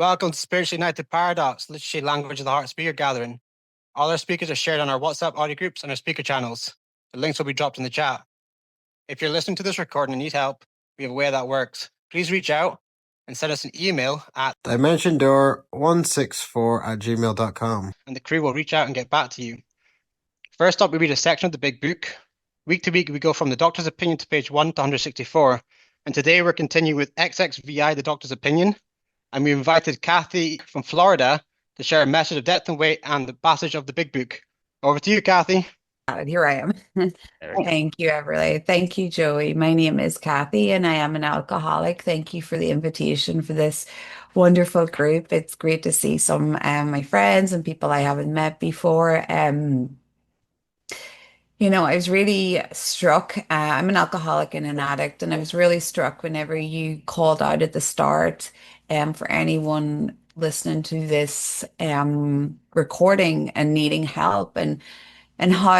Welcome to Spiritually United Paradox, literally language of the heart speaker gathering. All our speakers are shared on our WhatsApp audio groups and our speaker channels. The links will be dropped in the chat. If you're listening to this recording and need help, we have a way that works. Please reach out and send us an email at dimensiondoor164@gmail.com. and the crew will reach out and get back to you. First up, we read a section of the big book. Week to week, we go from the Doctor's Opinion to page 1 to 164. And today we're continuing with XXVi, the Doctor's Opinion. And we invited Cathy from Florida to share a message of depth and weight and the passage of the big book. Over to you, Cathy. Here I am. Thank you, Everly. Thank you, Joey. My name is Kathy, and I am an alcoholic. Thank you for the invitation for this wonderful group. It's great to see some my friends and people I haven't met before. I was really struck. I'm an alcoholic and an addict, and I was really struck whenever you called out at the start, for anyone listening to this recording and needing help, and how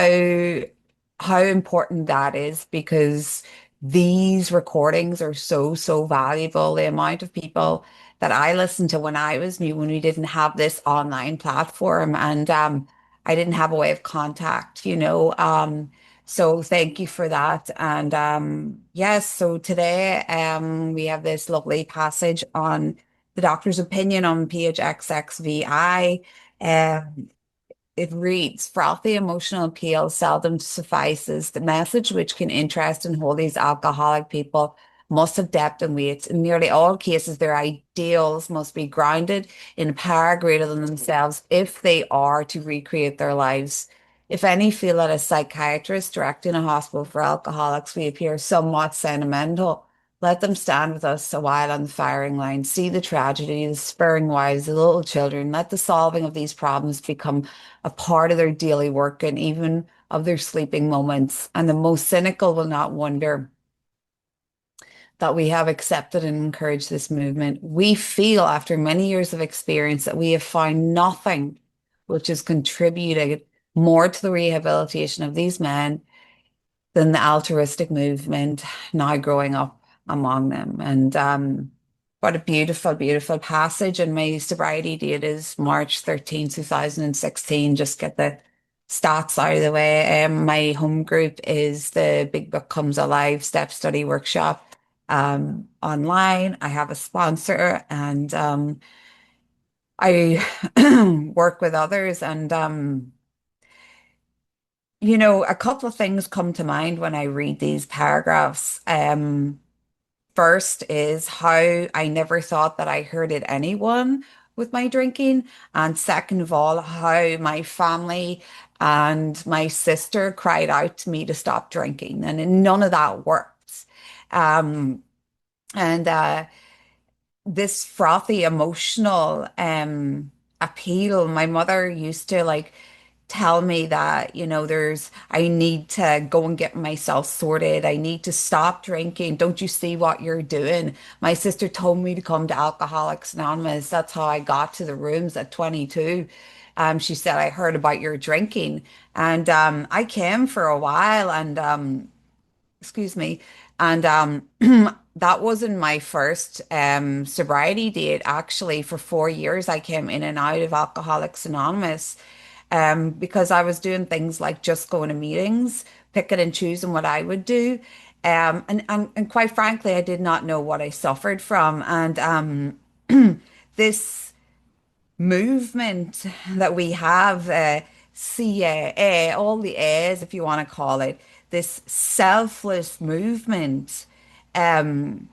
important that is, because these recordings are so valuable. The amount of people that I listened to when I was new, when we didn't have this online platform, and I didn't have a way of contact. So thank you for that. And yes, so today we have this lovely passage on the Doctor's Opinion on page XXVi. It reads, frothy emotional appeal seldom suffices. The message which can interest and hold these alcoholic people must have depth and weight. In nearly all cases, their ideals must be grounded in a power greater than themselves if they are to recreate their lives. If any feel that as psychiatrists directing a hospital for alcoholics, we appear somewhat sentimental, let them stand with us a while on the firing line, see the tragedy, the spurring wives, the little children. Let the solving of these problems become a part of their daily work and even of their sleeping moments. And the most cynical will not wonder that we have accepted and encouraged this movement. We feel, after many years of experience, that we have found nothing which has contributed more to the rehabilitation of these men than the altruistic movement now growing up among them. And what a beautiful passage. And my sobriety date is March 13th, 2016. Just get the stats out of the way. My home group is the Big Book Comes Alive Step Study Workshop online. I have a sponsor, and I work with others. And a couple of things come to mind when I read these paragraphs. First is how I never thought that I hurted anyone with my drinking. And second of all, how my family and my sister cried out to me to stop drinking. And none of that works. And this frothy emotional appeal, my mother used to tell me that, I need to go and get myself sorted. I need to stop drinking. Don't you see what you're doing? My sister told me to come to Alcoholics Anonymous. That's how I got to the rooms at 22. She said, I heard about your drinking. And I came for a while, and excuse me. And that wasn't my first sobriety date. Actually, for 4 years, I came in and out of Alcoholics Anonymous because I was doing things like just going to meetings, picking and choosing what I would do. And quite frankly, I did not know what I suffered from. And this movement that we have, CAA, all the A's, if you want to call it, this selfless movement. Gosh,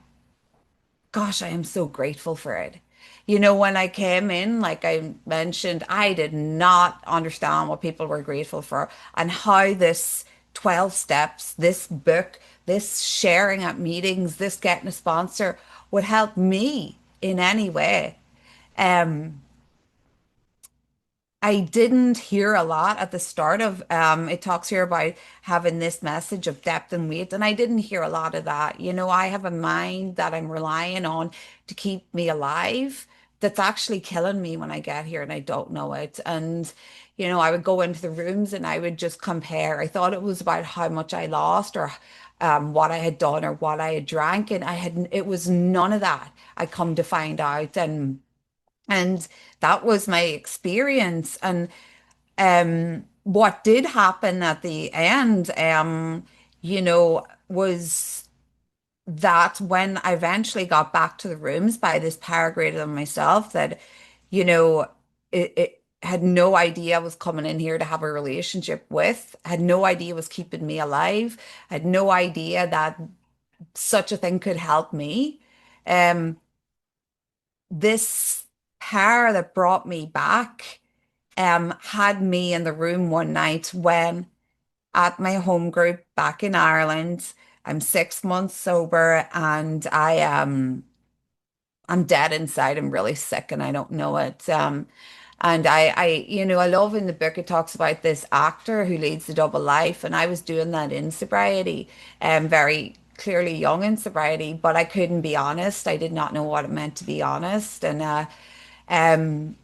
I am so grateful for it. When I came in, like I mentioned, I did not understand what people were grateful for and how this 12 steps, this book, this sharing at meetings, this getting a sponsor would help me in any way. Um, I didn't hear a lot at the start of it talks here about having this message of depth and weight, and I didn't hear a lot of that. I have a mind that I'm relying on to keep me alive that's actually killing me when I get here and I don't know it. And I would go into the rooms and I would just compare. I thought it was about how much I lost or what I had done or what I had drank, and it was none of that. I come to find out. And And that was my experience. And what did happen at the end, was that when I eventually got back to the rooms by this power greater than myself, that, you know, it had no idea I was coming in here to have a relationship with, had no idea it was keeping me alive, had no idea that such a thing could help me. Um, this power that brought me back, had me in the room one night when at my home group back in Ireland. I'm 6 months sober and I'm dead inside. I'm really sick and I don't know it. And I love in the book it talks about this actor who leads a double life, and I was doing that in sobriety, very clearly young in sobriety, but I couldn't be honest. I did not know what it meant to be honest, um,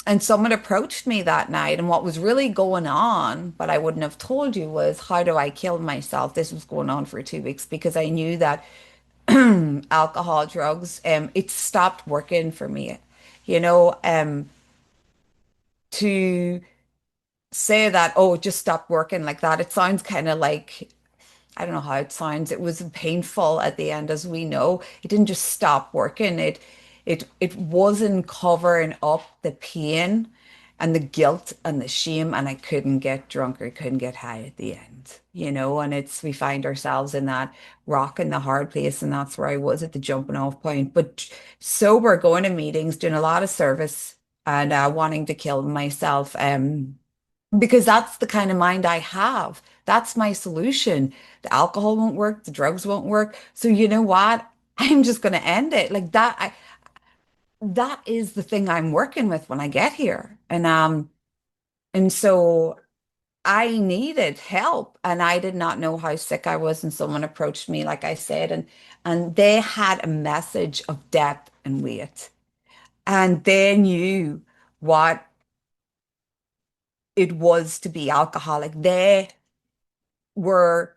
and someone approached me that night, and what was really going on, but I wouldn't have told you, was how do I kill myself? This was going on for 2 weeks because I knew that alcohol, drugs, it stopped working for me. You know, to say that, oh, it just stopped working like that, it sounds kind of like, I don't know how it sounds. It was painful at the end, as we know. It didn't just stop working. It wasn't covering up the pain and the guilt and the shame, and I couldn't get drunk or couldn't get high at the end, and we find ourselves in that rock in the hard place, and that's where I was at the jumping off point. But sober, going to meetings, doing a lot of service and wanting to kill myself. Because that's the kind of mind I have. That's my solution. The alcohol won't work, the drugs won't work. So you know what? I'm just going to end it. Like that, that is the thing I'm working with when I get here. And so I needed help and I did not know how sick I was. And someone approached me, like I said, and they had a message of depth and weight. And they knew what it was to be alcoholic. They were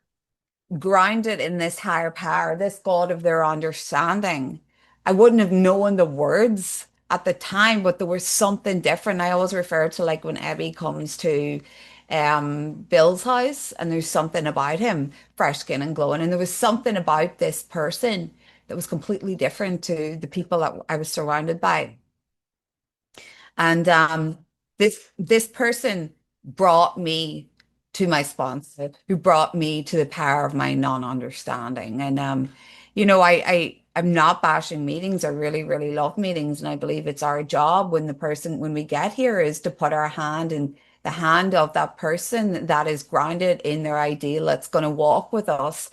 grounded in this higher power, this God of their understanding. I wouldn't have known the words at the time, but there was something different. I always refer to like when Abby comes to Bill's house and there's something about him, fresh skin and glowing. And there was something about this person that was completely different to the people that I was surrounded by. And this person brought me to my sponsor, who brought me to the power of my non-understanding. And I'm not bashing meetings. I really, really love meetings, and I believe it's our job when we get here is to put our hand in the hand of that person that is grounded in their ideal, that's going to walk with us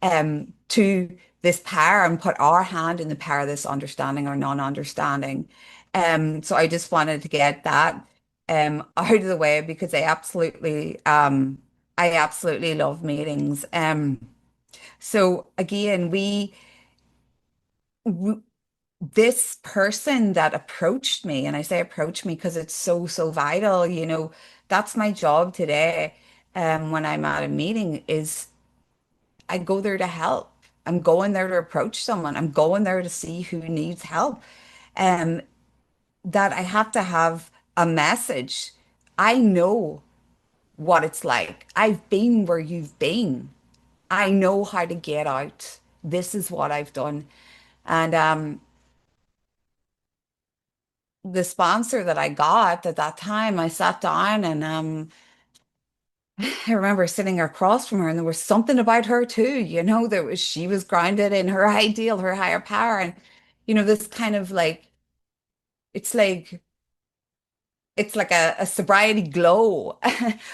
to this power and put our hand in the power of this understanding or non-understanding. So I just wanted to get that out of the way because I absolutely love meetings. So again, w this person that approached me, and I say approach me because it's so, so vital, that's my job today. When I'm at a meeting is I go there to help. I'm going there to approach someone. I'm going there to see who needs help. Um, that I have to have a message. I know what it's like. I've been where you've been. I know how to get out. This is what I've done. And the sponsor that I got at that time, I sat down and I remember sitting across from her, and there was something about her too, she was grounded in her ideal, her higher power. And, this kind of like, it's like, it's like a sobriety glow.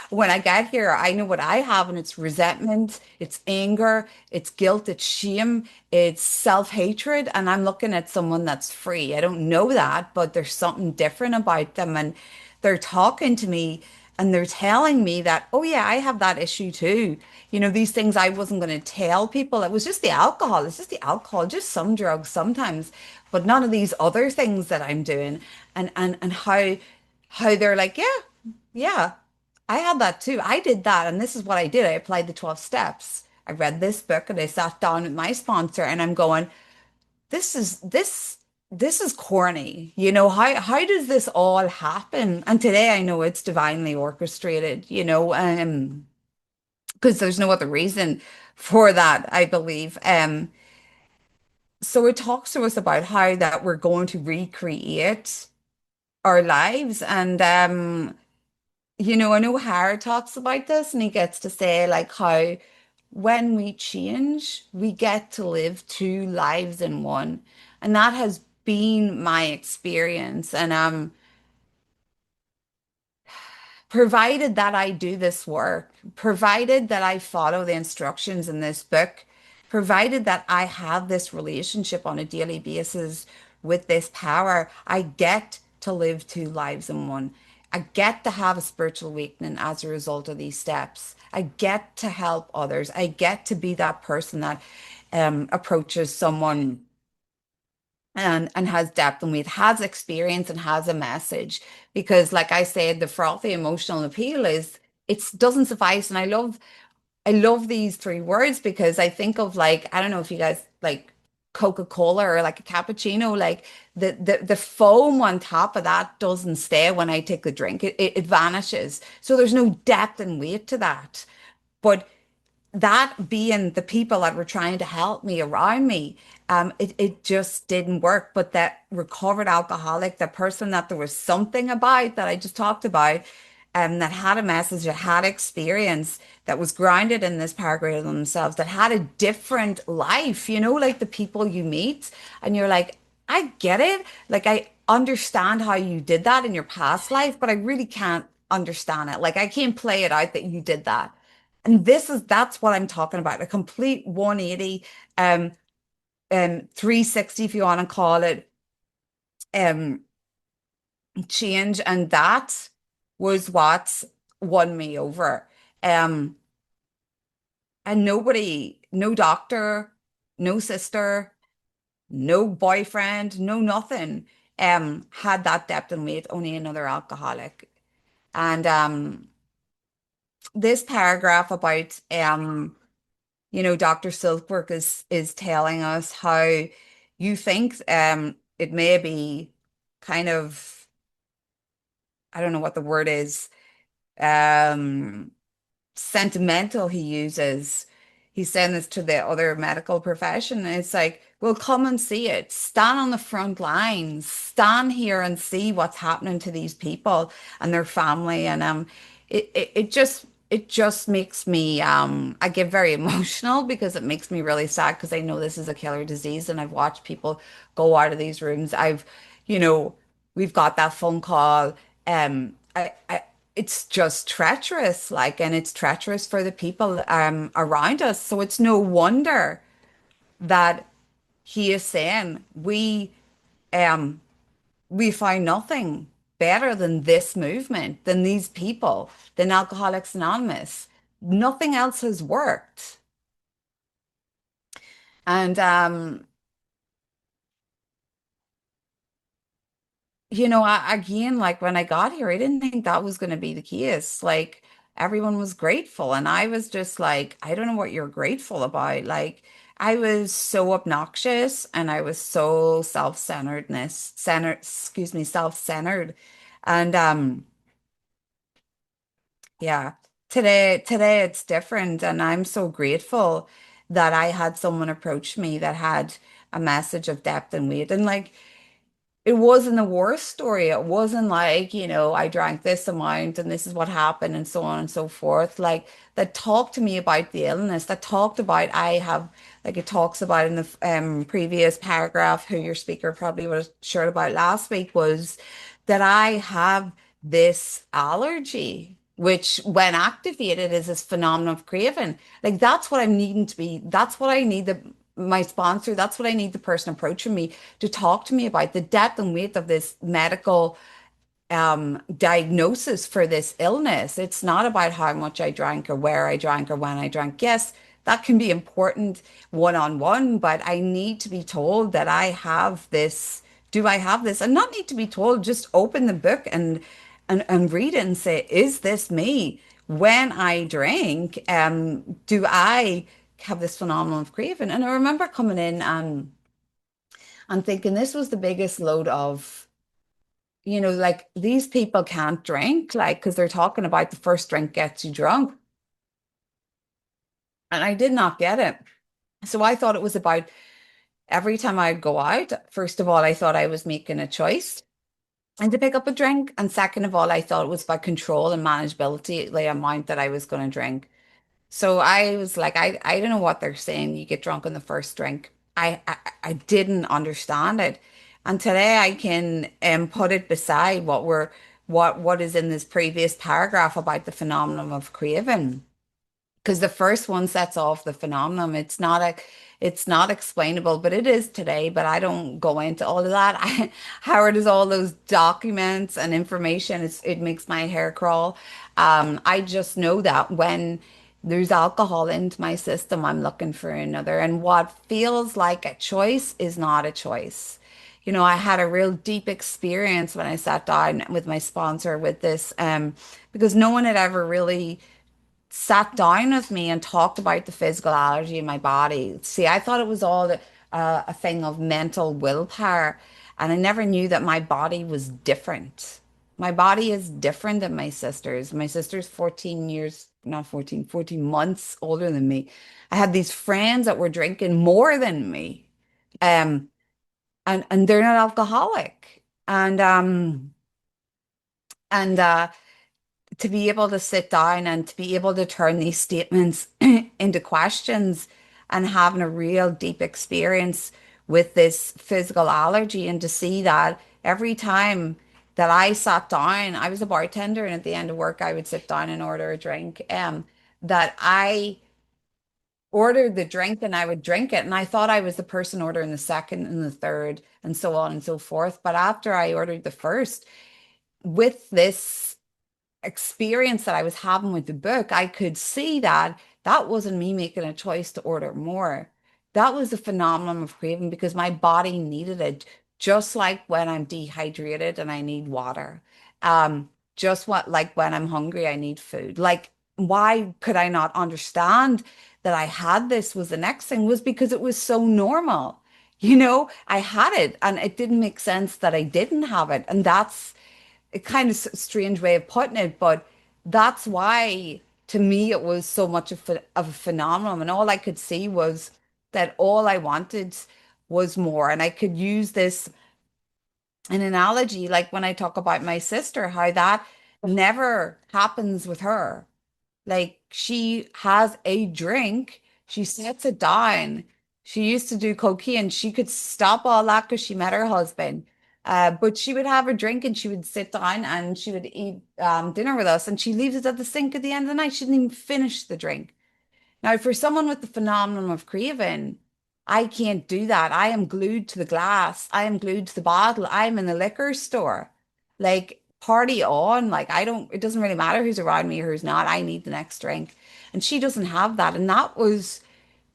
When I get here, I know what I have, and it's resentment, it's anger, it's guilt, it's shame, it's self-hatred. And I'm looking at someone that's free. I don't know that, but there's something different about them. And they're talking to me and they're telling me that, oh, yeah, I have that issue too. These things I wasn't going to tell people. It was just the alcohol. It's just the alcohol, just some drugs sometimes, but none of these other things that I'm doing. And how they're like, yeah, yeah, I had that too. I did that. And this is what I did. I applied the 12 steps. I read this book and I sat down with my sponsor and I'm going, this is this. this is corny. How does this all happen? And today I know it's divinely orchestrated, because there's no other reason for that, I believe. So it talks to us about how that we're going to recreate our lives. And I know Howard talks about this and he gets to say like how when we change, we get to live two lives in one. And that has been my experience. And provided that I do this work, provided that I follow the instructions in this book, provided that I have this relationship on a daily basis with this power, I get to live two lives in one. I get to have a spiritual awakening as a result of these steps. I get to help others. I get to be that person that approaches someone and has depth and weight, has experience and has a message. Because like I said, the frothy emotional appeal is it doesn't suffice. And I love these three words because I think of like, I don't know if you guys like Coca-Cola or like a cappuccino, like the foam on top of that doesn't stay when I take the drink. It vanishes. So there's no depth and weight to that. But that being the people that were trying to help me around me, it just didn't work. But that recovered alcoholic, the person that there was something about that I just talked about, that had a message, that had experience, that was grounded in this paragraph of themselves, that had a different life, like the people you meet, and you're like, I get it. Like I understand how you did that in your past life, but I really can't understand it. Like I can't play it out that you did that. And that's what I'm talking about. A complete 180, 360, if you want to call it, um, change. And that was what won me over. Um, and nobody, no doctor, no sister, no boyfriend, no nothing, had that depth and weight, only another alcoholic. And this paragraph about Dr. Silkwork is telling us how you think it may be kind of, I don't know what the word is, um sentimental he uses. He's saying this to the other medical profession. And it's like, well, come and see it. Stand on the front lines. Stand here and see what's happening to these people and their family. And it just makes me I get very emotional because it makes me really sad because I know this is a killer disease and I've watched people go out of these rooms. You know, we've got that phone call. It's just treacherous, like, and it's treacherous for the people around us. So it's no wonder that he is saying um we find nothing better than this movement, than these people, than Alcoholics Anonymous. Nothing else has worked. And again, like when I got here, I didn't think that was going to be the case. Like everyone was grateful, and I was just like, I don't know what you're grateful about. Like I was so obnoxious, and I was so self-centered, and yeah, today it's different, and I'm so grateful that I had someone approach me that had a message of depth and weight, and like. It wasn't a war story. It wasn't like, I drank this amount and this is what happened and so on and so forth. Like that talked to me about the illness, that talked about like it talks about in the previous paragraph, who your speaker probably was shared about last week, was that I have this allergy, which when activated is this phenomenon of craving. Like that's what I'm needing to be, that's what I need my sponsor, that's what I need the person approaching me to talk to me about the depth and weight of this medical diagnosis for this illness. It's not about how much I drank or where I drank or when I drank. Yes, that can be important one-on-one, but I need to be told that I have this. Do I have this? And not need to be told, just open the book and read it and say, is this me? When I drink, do I have this phenomenon of craving? And I remember coming in and and thinking this was the biggest load of, like these people can't drink, like, because they're talking about the first drink gets you drunk. And I did not get it. So I thought it was about every time I'd go out, first of all, I thought I was making a choice and to pick up a drink. And second of all, I thought it was about control and manageability, the amount that I was going to drink. So I was like, I don't know what they're saying. You get drunk on the first drink. I didn't understand it. And today I can put it beside what is in this previous paragraph about the phenomenon of craving. Because the first one sets off the phenomenon. It's not explainable, but it is today. But I don't go into all of that. Howard is all those documents and information. It makes my hair crawl. I just know that when there's alcohol into my system, I'm looking for another. And what feels like a choice is not a choice. I had a real deep experience when I sat down with my sponsor with this, because no one had ever really sat down with me and talked about the physical allergy in my body. See, I thought it was all a thing of mental willpower, and I never knew that my body was different. My body is different than my sister's. My sister's 14 years, not 14, 14 months older than me. I had these friends that were drinking more than me. Um, and they're not alcoholic. And to be able to sit down and to be able to turn these statements into questions and having a real deep experience with this physical allergy, and to see that every time that I sat down, I was a bartender, and at the end of work, I would sit down and order a drink. That I ordered the drink and I would drink it. And I thought I was the person ordering the second and the third and so on and so forth. But after I ordered the first, with this experience that I was having with the book, I could see that that wasn't me making a choice to order more. That was a phenomenon of craving because my body needed it, just like when I'm dehydrated and I need water. Just what like when I'm hungry, I need food. Like, why could I not understand that I had this was the next thing was because it was so normal. I had it and it didn't make sense that I didn't have it. And that's a kind of strange way of putting it, but that's why to me it was so much of a phenomenon. And all I could see was that all I wanted was more. And I could use this an analogy, like when I talk about my sister, how that never happens with her. Like she has a drink, she sets it down. She used to do cocaine. She could stop all that because she met her husband. But she would have a drink and she would sit down and she would eat dinner with us, and she leaves it at the sink at the end of the night. She didn't even finish the drink. Now, for someone with the phenomenon of craving, I can't do that. I am glued to the glass. I am glued to the bottle. I'm in the liquor store. Like, party on. Like, it doesn't really matter who's around me or who's not. I need the next drink. And she doesn't have that. And that was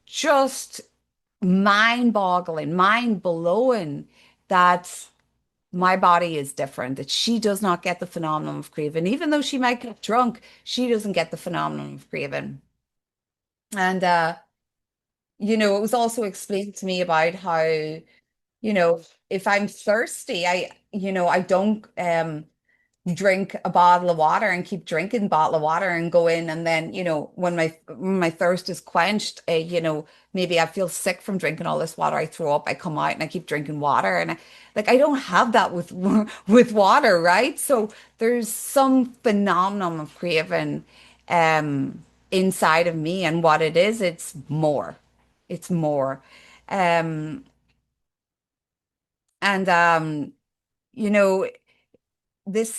just mind-boggling, mind-blowing that my body is different, that she does not get the phenomenon of craving. Even though she might get drunk, she doesn't get the phenomenon of craving. And it was also explained to me about how, if I'm thirsty, I don't drink a bottle of water and keep drinking bottle of water and go in, and then, when my thirst is quenched, maybe I feel sick from drinking all this water, I throw up, I come out and I keep drinking water, and I don't have that with with water, right? So there's some phenomenon of craving inside of me, and what it is, it's more. It's more. Um, and you know,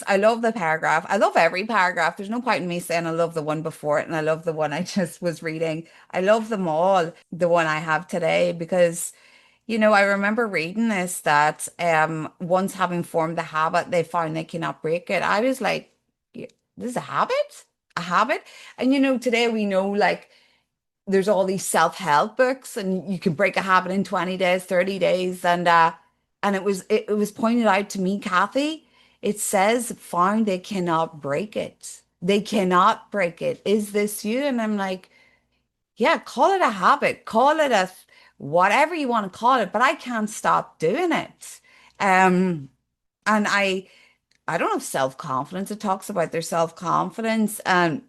I love the paragraph. I love every paragraph. There's no point in me saying I love the one before it and I love the one I just was reading. I love them all, the one I have today, because I remember reading this that once having formed the habit, they found they cannot break it. I was like, "Yeah, this is a habit? A habit?" And today we know, like, there's all these self-help books and you can break a habit in 20 days, 30 days. And it was pointed out to me, Kathy, it says found they cannot break it. They cannot break it. Is this you? And I'm like, yeah, call it a habit. Call it whatever you want to call it, but I can't stop doing it. Um, and I don't have self-confidence. It talks about their self-confidence. And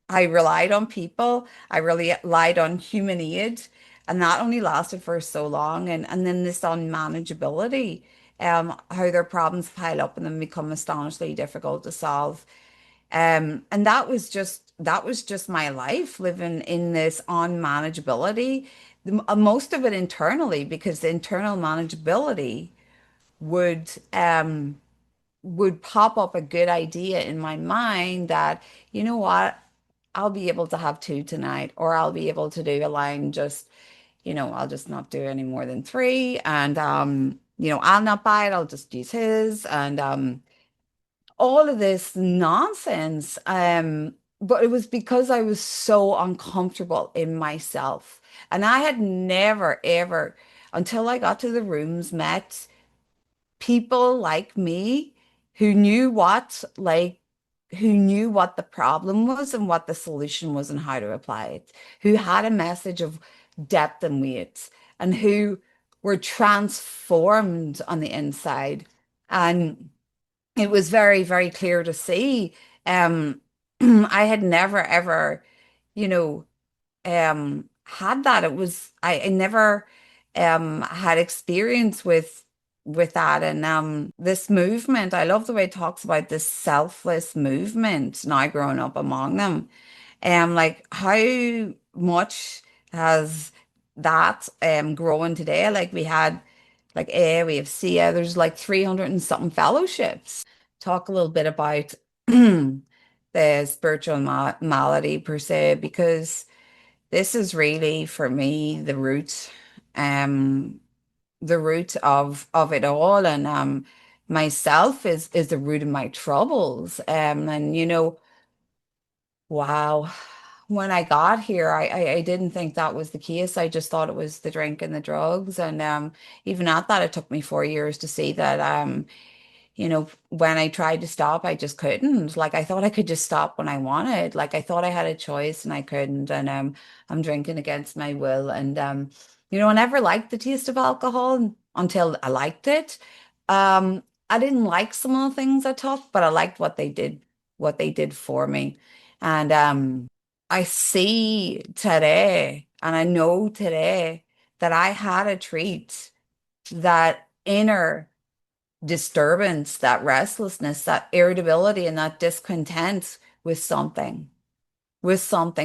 I relied on people. I really relied on human aid. And that only lasted for so long. And then this unmanageability, how their problems pile up and then become astonishingly difficult to solve. And that was just my life living in this unmanageability. Most of it internally, because the internal manageability would would pop up a good idea in my mind that, you know what, I'll be able to have two tonight, or I'll be able to do a line just, I'll just not do any more than three. And I'll not buy it, I'll just use his. And all of this nonsense. But it was because I was so uncomfortable in myself. And I had never, ever, until I got to the rooms, met people like me who knew what the problem was and what the solution was and how to apply it, who had a message of depth and weight, and who were transformed on the inside. And it was very, very clear to see. Um, I had never ever, you know, had that. I never had experience with that. And this movement, I love the way it talks about this selfless movement now growing up among them. Like how much has that grown today? Like we had like A, we have C, there's like 300 and something fellowships. Talk a little bit about the spiritual malady per se, because this is really for me um, the root of it all, and myself is the root of my troubles. And wow, when I got here, I didn't think that was the case. I just thought it was the drink and the drugs, and even at that, it took me 4 years to see that when I tried to stop, I just couldn't. Like I thought I could just stop when I wanted. Like I thought I had a choice and I couldn't. And I'm drinking against my will. And I never liked the taste of alcohol until I liked it. I didn't like some of the things I took, but I liked what they did for me. And I see today, and I know today that I had a treat, that inner disturbance, that restlessness, that irritability, and that discontent with something,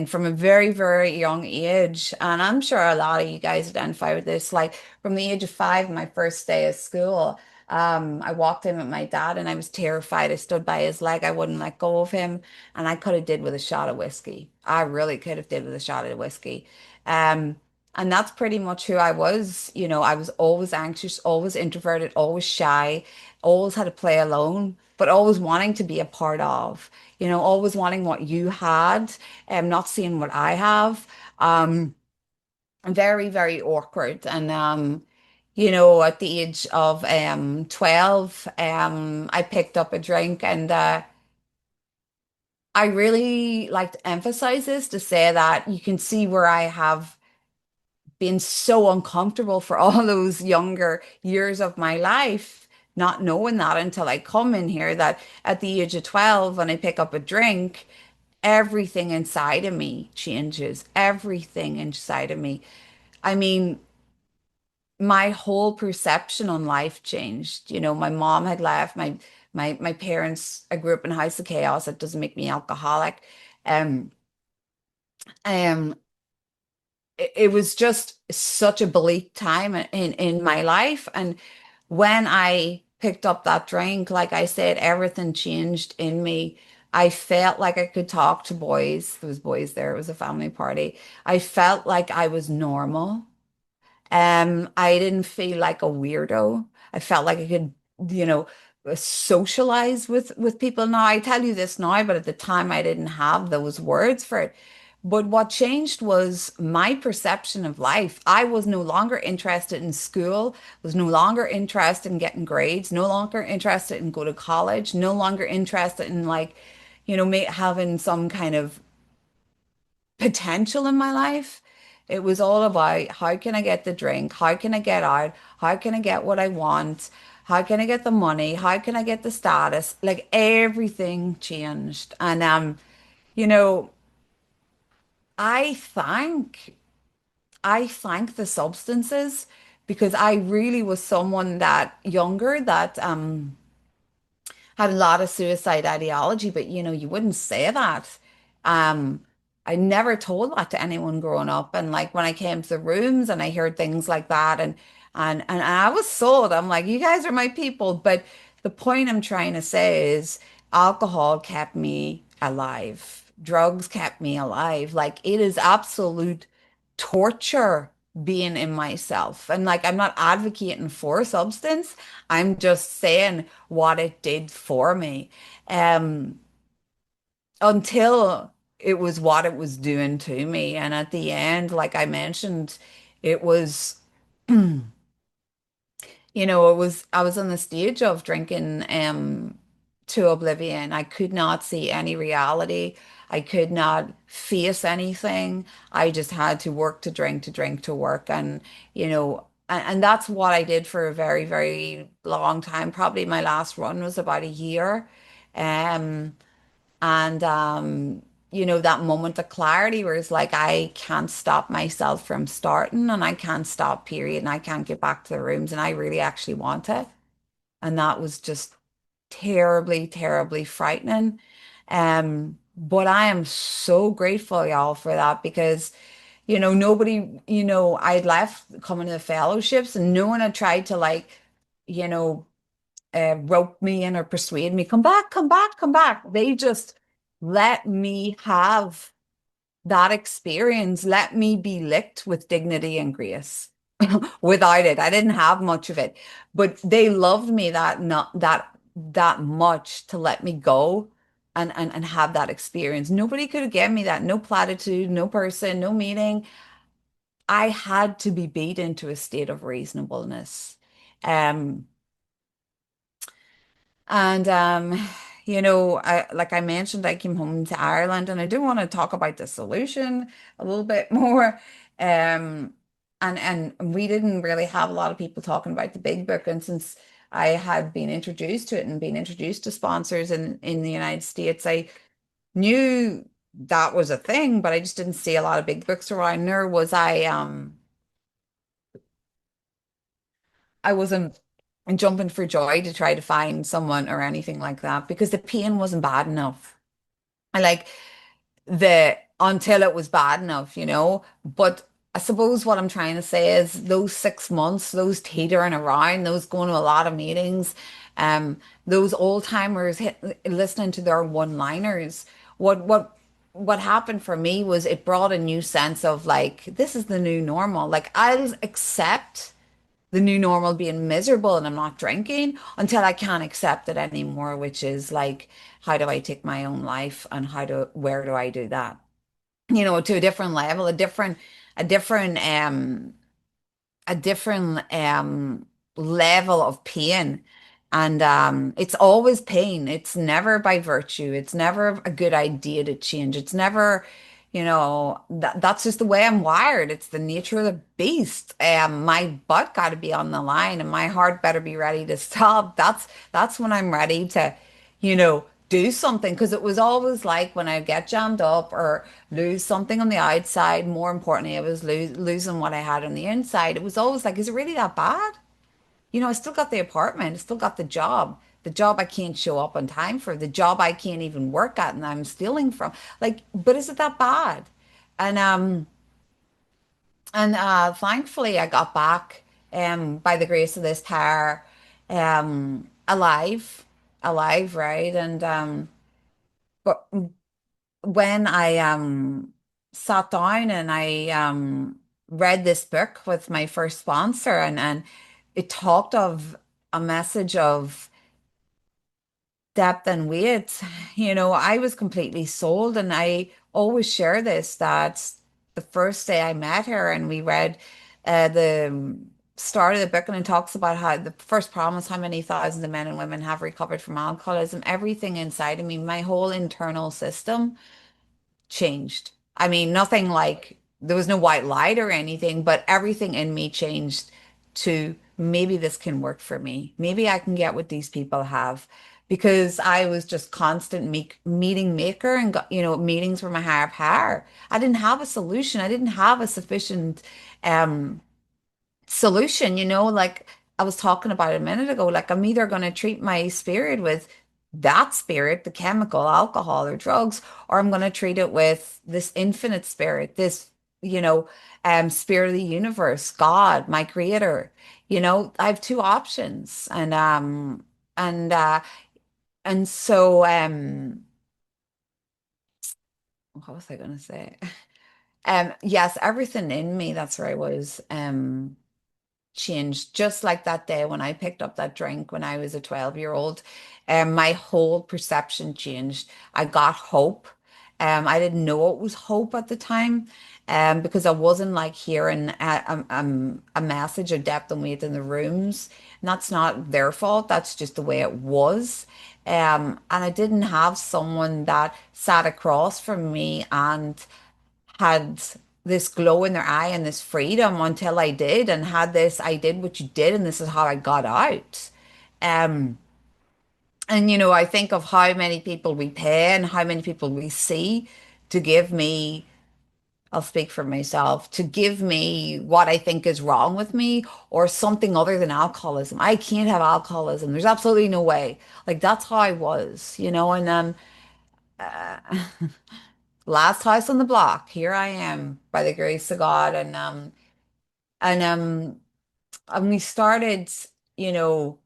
from a very, very young age. And I'm sure a lot of you guys identify with this. Like from the age of 5, my first day of school, I walked in with my dad and I was terrified. I stood by his leg. I wouldn't let go of him. And I could have did with a shot of whiskey. I really could have did with a shot of whiskey. Um, and that's pretty much who I was. I was always anxious, always introverted, always shy, always had to play alone, but always wanting to be a part of, always wanting what you had, not seeing what I have. Um, Very, very awkward. And at the age of 12, I picked up a drink, and I really like to emphasize this to say that you can see where I have been so uncomfortable for all those younger years of my life, not knowing that until I come in here, that at the age of 12, when I pick up a drink, everything inside of me changes. Everything inside of me. I mean, my whole perception on life changed. My mom had left. My parents, I grew up in a house of chaos. That doesn't make me alcoholic. Um, um, it was just such a bleak time in my life. And when I picked up that drink, like I said, everything changed in me. I felt like I could talk to boys. There was boys there. It was a family party. I felt like I was normal. I didn't feel like a weirdo. I felt like I could, you know, socialize with people. Now I tell you this now, but at the time I didn't have those words for it. But what changed was my perception of life. I was no longer interested in school, was no longer interested in getting grades, no longer interested in go to college, no longer interested in like, having some kind of potential in my life. It was all about how can I get the drink? How can I get out? How can I get what I want? How can I get the money? How can I get the status? Like everything changed. And you know, I thank I thank the substances because I really was someone that younger that had a lot of suicide ideology, but you wouldn't say that. Um, I never told that to anyone growing up. And like when I came to the rooms and I heard things like that and I was sold. I'm like, you guys are my people. But the point I'm trying to say is alcohol kept me alive. Drugs kept me alive. Like it is absolute torture being in myself. And like I'm not advocating for substance. I'm just saying what it did for me. Um, until it was what it was doing to me. And at the end, like I mentioned, it was, I was on the stage of drinking to oblivion. I could not see any reality. I could not face anything. I just had to work to drink to work. And that's what I did for a very, very long time. Probably my last run was about a year. Um, and that moment of clarity where it's like I can't stop myself from starting and I can't stop, period, and I can't get back to the rooms and I really actually want it. And that was just terribly, terribly frightening. But I am so grateful, y'all, for that because, nobody, I'd left coming to the fellowships and no one had tried to you know, rope me in or persuade me, come back, come back, come back. They just let me have that experience, let me be licked with dignity and grace. Without it, I didn't have much of it, but they loved me that not that much to let me go and have that experience. Nobody could have given me that. No platitude, no person, no meaning. I had to be beat into a state of reasonableness. Um, And like I mentioned, I came home to Ireland and I do want to talk about the solution a little bit more. Um and we didn't really have a lot of people talking about the big book. And since I had been introduced to it and been introduced to sponsors in the United States, I knew that was a thing, but I just didn't see a lot of big books around. Nor was I wasn't jumping for joy to try to find someone or anything like that because the pain wasn't bad enough. I like the until it was bad enough, But I suppose what I'm trying to say is those 6 months, those teetering around, those going to a lot of meetings, those old timers listening to their one-liners. What happened for me was it brought a new sense of like, this is the new normal. Like I'll accept the new normal being miserable and I'm not drinking until I can't accept it anymore, which is like, how do I take my own life and where do I do that? To a different level, a different, a different level of pain. And it's always pain. It's never by virtue. It's never a good idea to change. It's never, that's just the way I'm wired. It's the nature of the beast. My butt got to be on the line and my heart better be ready to stop. That's when I'm ready to, do something. Because it was always like when I get jammed up or lose something on the outside, more importantly, I was losing what I had on the inside. It was always like, is it really that bad? I still got the apartment, I still got the job I can't show up on time for, the job I can't even work at and I'm stealing from. Like, but is it that bad? And thankfully I got back by the grace of this power alive, alive, right? And but when I sat down and I read this book with my first sponsor and it talked of a message of depth and weight, I was completely sold. And I always share this that the first day I met her and we read the start of the book and it talks about how the first promise, how many thousands of men and women have recovered from alcoholism, everything inside of me, my whole internal system changed. I mean, nothing like there was no white light or anything, but everything in me changed to maybe this can work for me. Maybe I can get what these people have because I was just constant meeting maker and got, meetings for my higher power. I didn't have a solution. I didn't have a sufficient um solution, like I was talking about a minute ago. Like I'm either going to treat my spirit with that spirit, the chemical, alcohol, or drugs, or I'm going to treat it with this infinite spirit, this, you know, spirit of the universe, God, my creator. I have two options. And and so what was I going to say? Yes, everything in me, that's where I was. Changed just like that day when I picked up that drink when I was a 12-year-old. My whole perception changed. I got hope. I didn't know it was hope at the time, because I wasn't like hearing a message of depth and weight in the rooms. And that's not their fault. That's just the way it was. And I didn't have someone that sat across from me and had this glow in their eye and this freedom until I did and had this, I did what you did and this is how I got out. Um, and I think of how many people we pay and how many people we see to give me, I'll speak for myself, to give me what I think is wrong with me or something other than alcoholism. I can't have alcoholism. There's absolutely no way. Like that's how I was, and last house on the block, here I am by the grace of God. And and you know,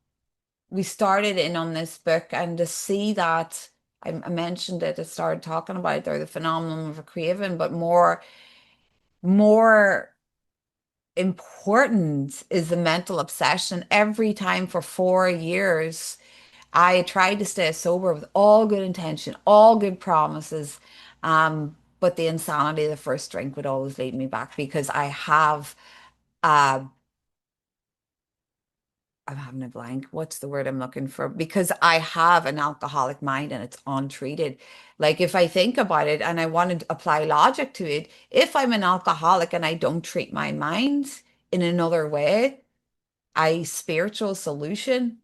we started in on this book and to see that I mentioned it, I started talking about it there, the phenomenon of a craving, but more important is the mental obsession. Every time for 4 years, I tried to stay sober with all good intention, all good promises. But the insanity of the first drink would always lead me back because uh I'm having a blank. What's the word I'm looking for? Because I have an alcoholic mind and it's untreated. Like if I think about it and I want to apply logic to it, if I'm an alcoholic and I don't treat my mind in another way, a spiritual solution,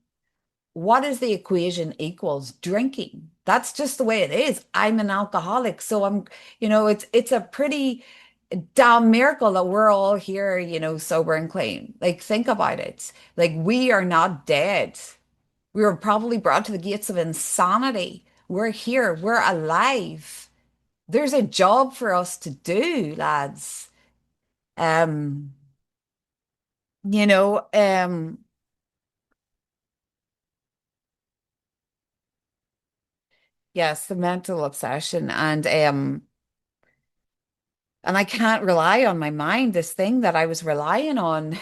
what is the equation equals drinking? That's just the way it is. I'm an alcoholic. So it's a pretty damn miracle that we're all here, sober and clean. Like, think about it. Like, we are not dead. We were probably brought to the gates of insanity. We're here, we're alive. There's a job for us to do, lads. Um, you know, um, yes, the mental obsession and I can't rely on my mind, this thing that I was relying on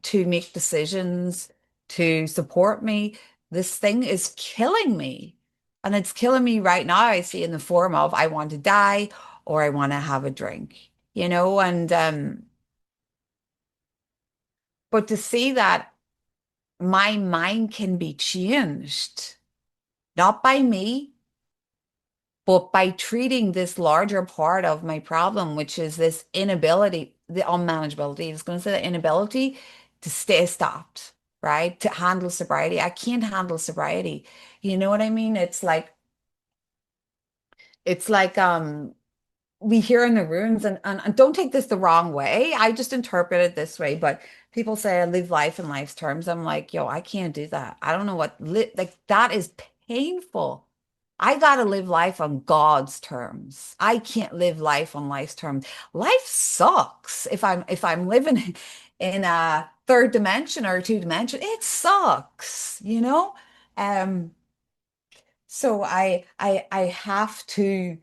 to make decisions, to support me. This thing is killing me. And it's killing me right now. I see in the form of I want to die or I want to have a drink, and but to see that my mind can be changed, not by me, but by treating this larger part of my problem, which is this inability, the unmanageability, I was going to say the inability to stay stopped, right? To handle sobriety. I can't handle sobriety. You know what I mean? It's like we hear in the rooms and don't take this the wrong way. I just interpret it this way, but people say I live life in life's terms. I'm like, yo, I can't do that. I don't know what like that is painful. I gotta live life on God's terms. I can't live life on life's terms. Life sucks. If I'm living in a third dimension or two dimension, it sucks. Um, so I have to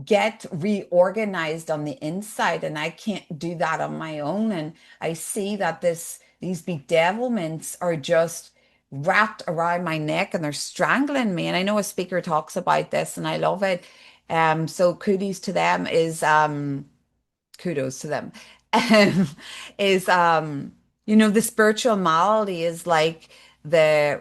get reorganized on the inside and I can't do that on my own. And I see that these bedevilments are just wrapped around my neck and they're strangling me. And I know a speaker talks about this and I love it. So kudos to them. Um, is the spiritual malady the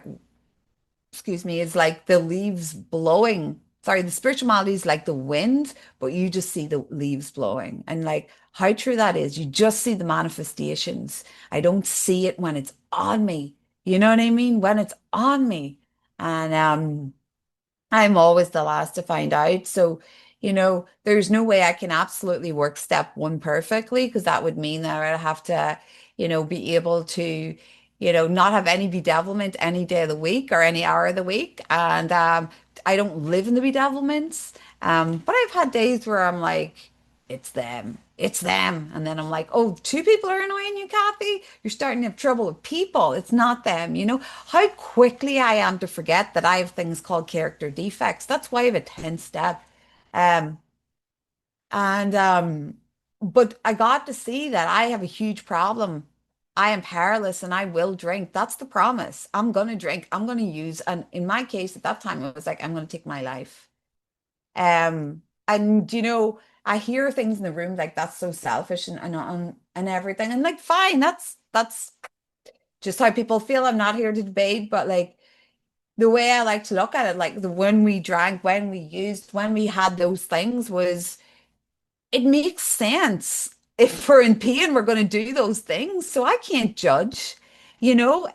is like the leaves blowing sorry, the spirituality is like the wind, but you just see the leaves blowing. And like how true that is, you just see the manifestations. I don't see it when it's on me. You know what I mean? When it's on me. And I'm always the last to find out. So, there's no way I can absolutely work step one perfectly because that would mean that I'd have to, be able to, not have any bedevilment any day of the week or any hour of the week. And I don't live in the bedevilments. But I've had days where I'm like, it's them. It's them. And then I'm like, oh, two people are annoying you, Kathy. You're starting to have trouble with people. It's not them. How quickly I am to forget that I have things called character defects. That's why I have a 10 step. Um, and but I got to see that I have a huge problem. I am powerless and I will drink. That's the promise. I'm gonna drink. I'm gonna use. And in my case, at that time, it was like, I'm gonna take my life. And I hear things in the room like that's so selfish and everything. And like, fine, that's just how people feel. I'm not here to debate, but like the way I like to look at it, like the when we drank, when we used, when we had those things was it makes sense. If we're in pain, we're going to do those things. So I can't judge, you know.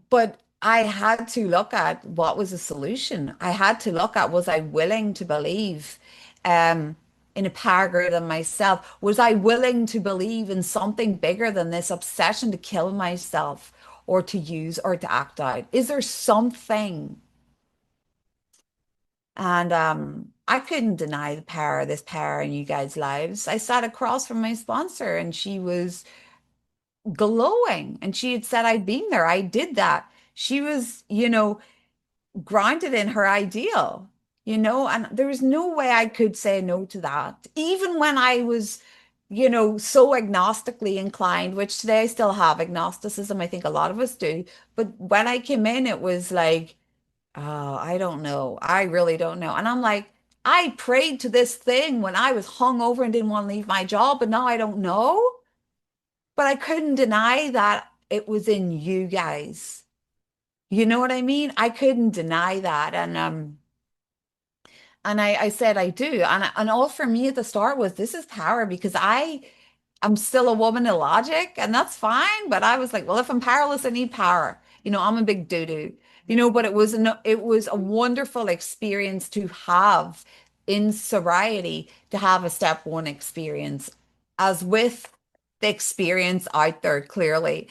But I had to look at what was the solution. I had to look at was I willing to believe um, in a power greater than myself? Was I willing to believe in something bigger than this obsession to kill myself or to use or to act out? Is there something? And I couldn't deny the power of this power in you guys' lives. I sat across from my sponsor and she was glowing and she had said I'd been there. I did that. She was, grounded in her ideal, and there was no way I could say no to that. Even when I was, so agnostically inclined, which today I still have agnosticism, I think a lot of us do. But when I came in, it was like, oh, I don't know. I really don't know. And I'm like, I prayed to this thing when I was hungover and didn't want to leave my job, but now I don't know. But I couldn't deny that it was in you guys. You know what I mean? I couldn't deny that. And I said I do. And all for me at the start was this is power because I'm still a woman in logic, and that's fine. But I was like, well, if I'm powerless, I need power. I'm a big doo-doo. But it was a wonderful experience to have in sobriety, to have a step one experience, as with the experience out there clearly.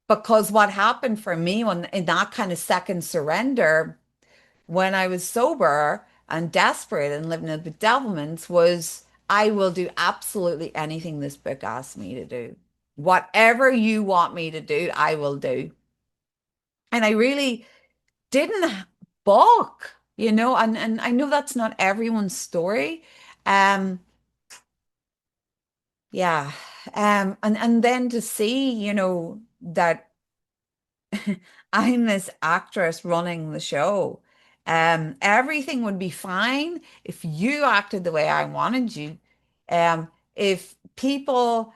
Because what happened for me when in that kind of second surrender, when I was sober and desperate and living in bedevilments, was I will do absolutely anything this book asks me to do. Whatever you want me to do, I will do. And I really didn't balk, and I know that's not everyone's story. Um, yeah. And then to see, that I'm this actress running the show. Everything would be fine if you acted the way I wanted you. If people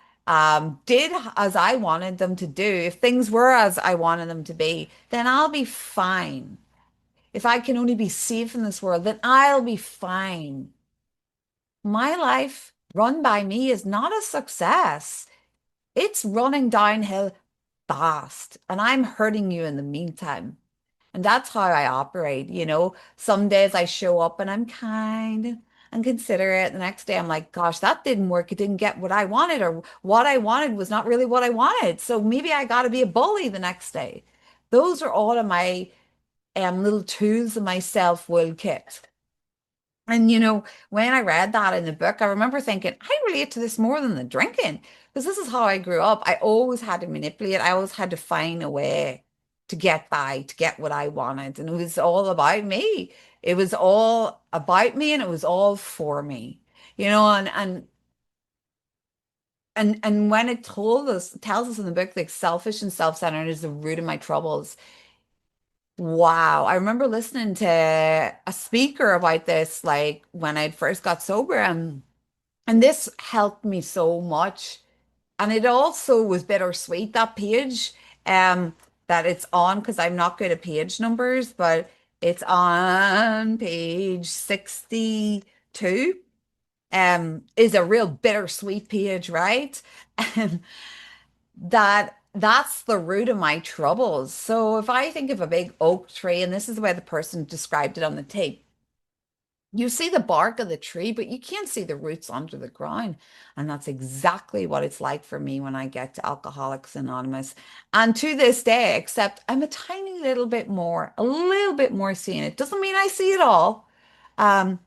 did as I wanted them to do, if things were as I wanted them to be, then I'll be fine. If I can only be safe in this world, then I'll be fine. My life run by me is not a success. It's running downhill fast, and I'm hurting you in the meantime. And that's how I operate. Some days I show up and I'm kind and considerate. The next day I'm like, gosh, that didn't work. It didn't get what I wanted, or what I wanted was not really what I wanted. So maybe I got to be a bully the next day. Those are all of my little tools in my self-will kit. And when I read that in the book, I remember thinking, I relate to this more than the drinking, because this is how I grew up. I always had to manipulate. I always had to find a way to get by, to get what I wanted. And it was all about me. It was all about me and it was all for me. And when it tells us in the book, like selfish and self-centered is the root of my troubles. Wow. I remember listening to a speaker about this, like when I first got sober, and this helped me so much. And it also was bittersweet, that page, that it's on, because I'm not good at page numbers, but It's on page 62. Is a real bittersweet page, right? And that's the root of my troubles. So if I think of a big oak tree, and this is the way the person described it on the tape, you see the bark of the tree, but you can't see the roots under the ground. And that's exactly what it's like for me when I get to Alcoholics Anonymous. And to this day, except I'm a little bit more seeing it. Doesn't mean I see it all. Um,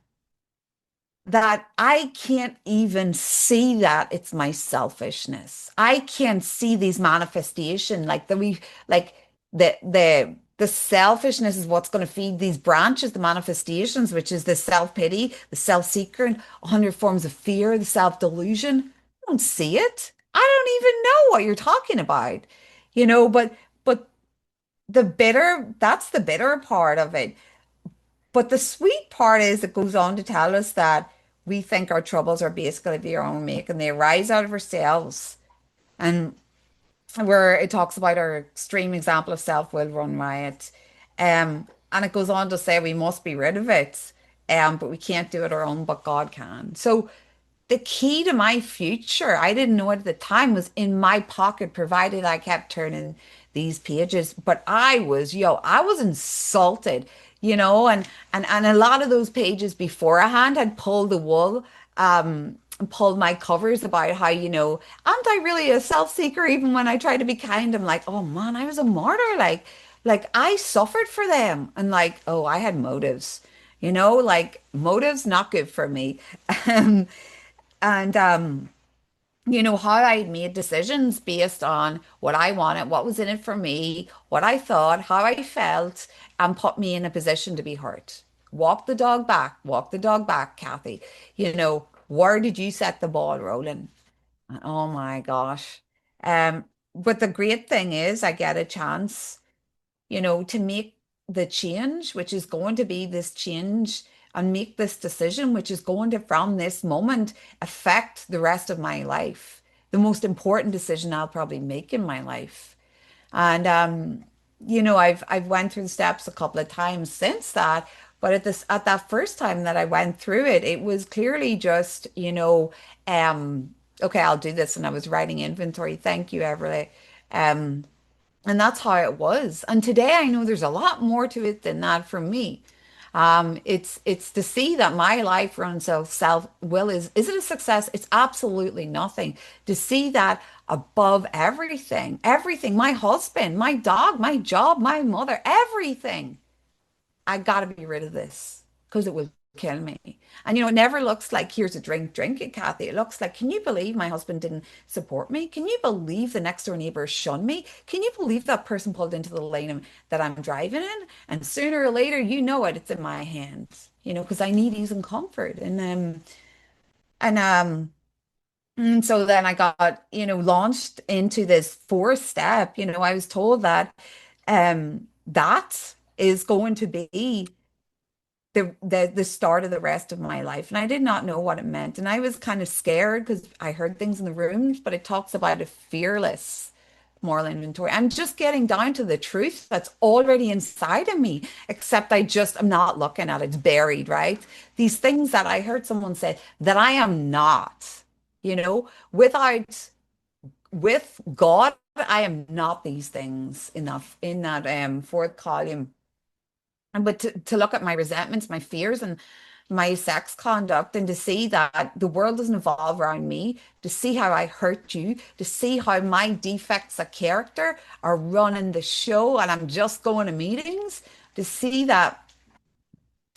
that I can't even see that it's my selfishness. I can't see these manifestation like the selfishness is what's going to feed these branches, the manifestations, which is the self-pity, the self-seeker, and 100 forms of fear, the self-delusion. I don't see it. I don't even know what you're talking about, but that's the bitter part of it. But the sweet part is it goes on to tell us that we think our troubles are basically of our own make and they arise out of ourselves. And where it talks about our extreme example of self-will run riot. And it goes on to say we must be rid of it. But we can't do it our own, but God can. So the key to my future, I didn't know it at the time, was in my pocket, provided I kept turning these pages. But I was insulted, and a lot of those pages beforehand had pulled the wool, pulled my covers about how, aren't I really a self-seeker even when I try to be kind? I'm like, oh man, I was a martyr. Like I suffered for them. And like, oh, I had motives, like motives not good for me. Um, and how I made decisions based on what I wanted, what was in it for me, what I thought, how I felt, and put me in a position to be hurt. Walk the dog back, Kathy. Where did you set the ball rolling? And oh my gosh. But the great thing is I get a chance, to make the change, which is going to be this change and make this decision, which is going to, from this moment, affect the rest of my life. The most important decision I'll probably make in my life. And I've went through the steps a couple of times since that. But at that first time that I went through it, it was clearly just, okay, I'll do this. And I was writing inventory. Thank you, Everly. Um, and that's how it was. And today I know there's a lot more to it than that for me. It's to see that my life runs self will is it a success? It's absolutely nothing. To see that above everything, my husband, my dog, my job, my mother, everything. I got to be rid of this because it will kill me. And it never looks like here's a drink it, Kathy. It looks like, can you believe my husband didn't support me? Can you believe the next door neighbor shunned me? Can you believe that person pulled into the that I'm driving in? And sooner or later, it's in my hands, because I need ease and comfort. And and so then I got, launched into this fourth step. I was told that that is going to be the start of the rest of my life. And I did not know what it meant. And I was kind of scared because I heard things in the rooms, but it talks about a fearless moral inventory. I'm just getting down to the truth that's already inside of me, except I'm not looking at it. It's buried, right? These things that I heard someone say that I am not, with God, I am not these things enough in that fourth column. But to look at my resentments, my fears, and my sex conduct, and to see that the world doesn't evolve around me, to see how I hurt you, to see how my defects of character are running the show and I'm just going to meetings, to see that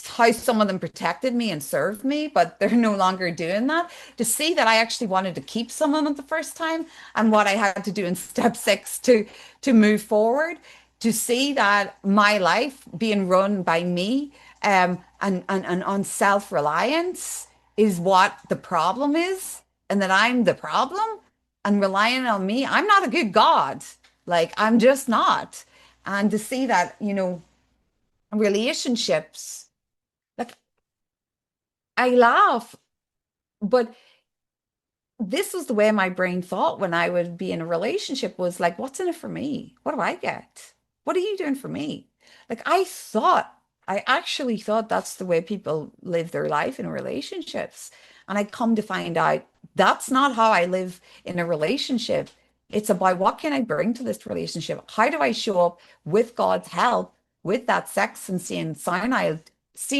how some of them protected me and served me, but they're no longer doing that. To see that I actually wanted to keep some of them the first time and what I had to do in step 6 to move forward. To see that my life being run by me and on self-reliance is what the problem is, and that I'm the problem and relying on me. I'm not a good God. Like I'm just not. And to see that, relationships, like I laugh, but this was the way my brain thought when I would be in a relationship was like, what's in it for me? What do I get? What are you doing for me? Like I thought I actually thought that's the way people live their life in relationships. And I come to find out that's not how I live in a relationship. It's about what can I bring to this relationship? How do I show up with God's help, with that sex and seeing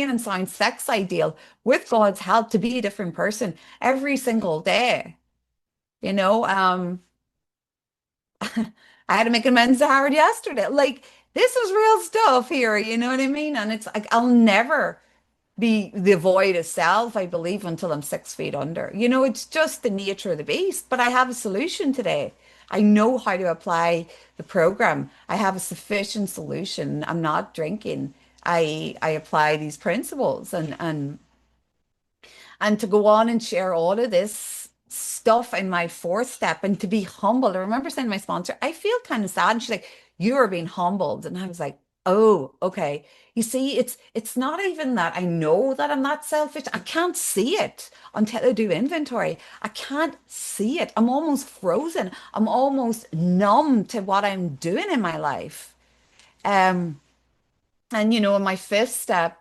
and sound sex ideal, with God's help to be a different person every single day? You know, I had to make amends to Howard yesterday. Like, this is real stuff here, you know what I mean? And it's like, I'll never be the void of self, I believe, until I'm 6 feet under. You know, it's just the nature of the beast. But I have a solution today. I know how to apply the program. I have a sufficient solution. I'm not drinking. I apply these principles and to go on and share all of this stuff in my fourth step and to be humbled. I remember saying to my sponsor, I feel kind of sad. And she's like, you are being humbled. And I was like, oh, okay. You see, it's not even that I know that I'm not selfish. I can't see it until I do inventory. I can't see it. I'm almost frozen. I'm almost numb to what I'm doing in my life. Um, and in my fifth step,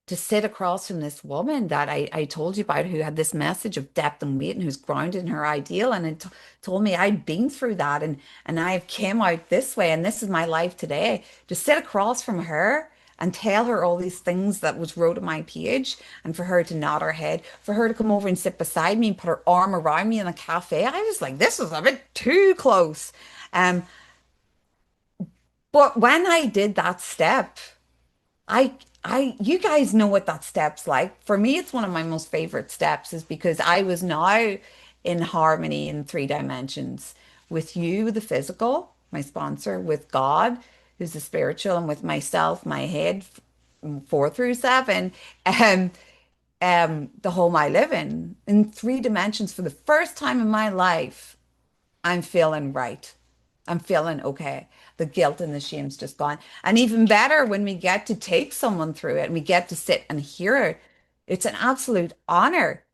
to sit across from this woman that I told you about who had this message of depth and weight and who's grounded in her ideal and it told me I'd been through that and I've came out this way and this is my life today. To sit across from her and tell her all these things that was wrote on my page and for her to nod her head, for her to come over and sit beside me and put her arm around me in a cafe. I was like, this is a bit too close. Um, but when I did that step, I you guys know what that step's like. For me, it's one of my most favorite steps is because I was now in harmony in 3 dimensions with you, the physical, my sponsor, with God, who's the spiritual, and with myself, my head, 4 through 7, and the home I live in 3 dimensions for the first time in my life. I'm feeling right. I'm feeling okay. The guilt and the shame's just gone. And even better when we get to take someone through it and we get to sit and hear it. It's an absolute honor.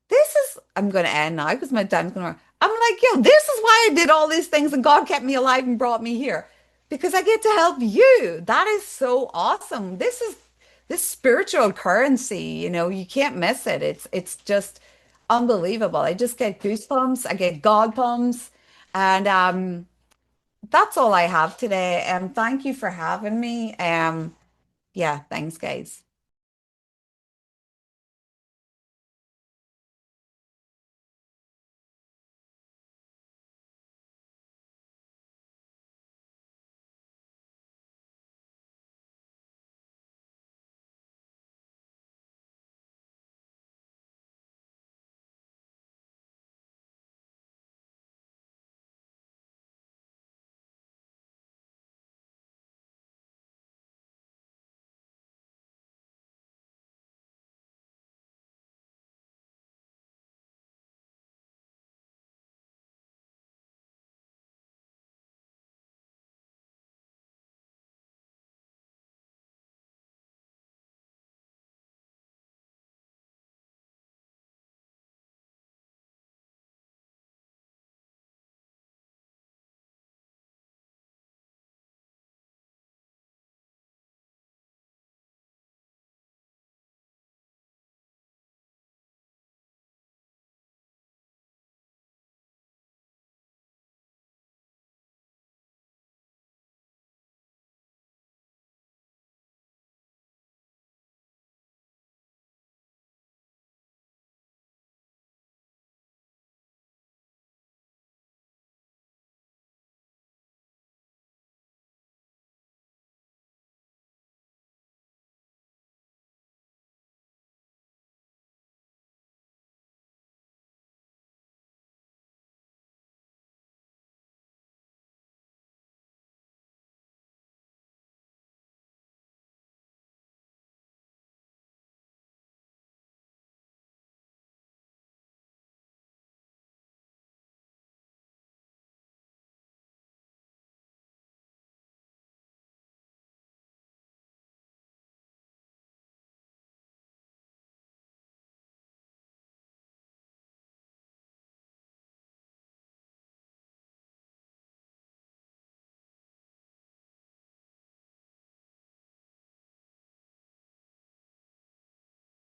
I'm going to end now because my time's going to. I'm like, yo, this is why I did all these things and God kept me alive and brought me here because I get to help you. That is so awesome. This spiritual currency, you can't miss it. It's just unbelievable. I just get goosebumps. I get God bumps. And that's all I have today. Thank you for having me. Yeah, thanks, guys.